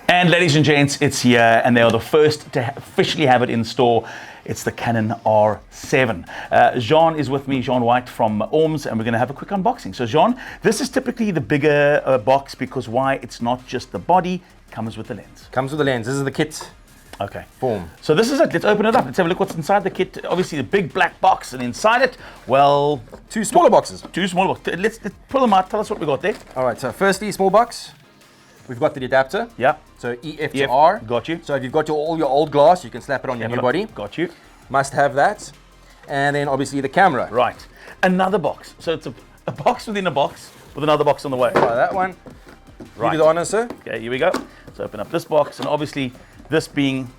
And ladies and gents, it's here, and they are the first to officially have it in store. It's the Canon R7. Juanne is with me, Juanne Whyte from ORMS, and we're going to have a quick unboxing. So Juanne, this is typically the bigger box because why? It's not just the body, it comes with the lens. Comes with the lens. This is the kit. Okay. Form. So this is it. Let's open it up. Let's have a look what's inside the kit. Obviously the big black box, and inside it, well, two smaller boxes. Two smaller boxes. Let's pull them out. Tell us what we got there. All right. So firstly, small box. We've got the adapter. Yeah. So EF to R. Got you. So if you've got all your old glass, you can slap it on your new body. Got you. Must have that. And then obviously the camera. Right. Another box. So it's a box within a box with another box on the way. Try that one. Right. You do the honor, sir. Okay, here we go. So open up this box, and obviously this being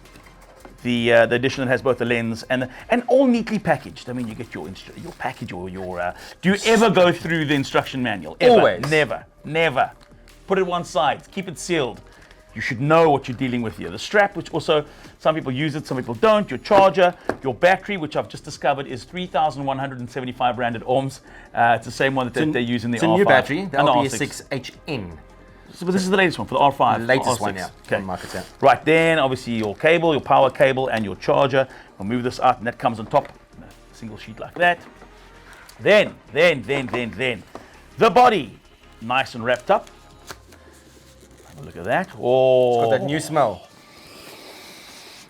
the edition that has both the lens and all neatly packaged. I mean, you get your package or your. Do you ever go through the instruction manual? Ever? Always. Never. Never. Put it one side. Keep it sealed. You should know what you're dealing with here. The strap, which also some people use it, some people don't. Your charger, your battery, which I've just discovered is 3,175 rand at ORMS. It's the same one that they use in the R5. It's a new battery, the and LPS6HN. So this is the latest one for the R5. The latest R6. one, yeah. Okay. Market, yeah. Right, then obviously your cable, your power cable, and your charger. We'll move this out, and that comes on top, a single sheet like that. Then, the body, nice and wrapped up. Look at that. Oh, it's got that new smell.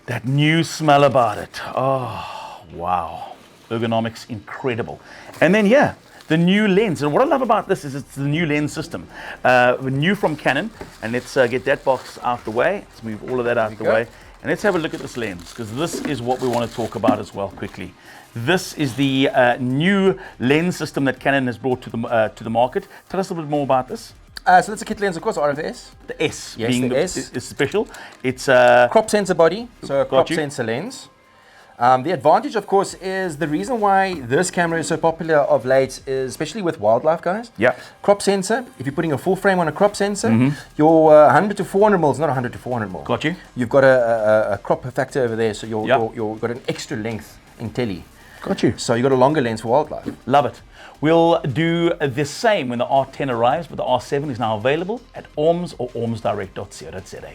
That new smell about it. Oh, wow. Ergonomics, incredible. And then here, the new lens. And what I love about this is it's the new lens system. New from Canon. And let's get that box out the way. Let's move all of that out the way. And let's have a look at this lens, because this is what we want to talk about as well quickly. This is the new lens system that Canon has brought to the market. Tell us a little bit more about this. So that's a kit lens, of course, RFS. The S, yes, being the S is special. It's crop sensor body, so a crop sensor lens. The advantage, of course, is the reason why this camera is so popular of late, is especially with wildlife guys. Yeah. Crop sensor. If you're putting a full frame on a crop sensor, your 100 to 400 mils, not 100 to 400 mil. Got you. You've got a crop factor over there, so you've got an extra length in tele. Got you. So you've got a longer lens for wildlife. Love it. We'll do the same when the R10 arrives, but the R7 is now available at ORMS or ormsdirect.co.za.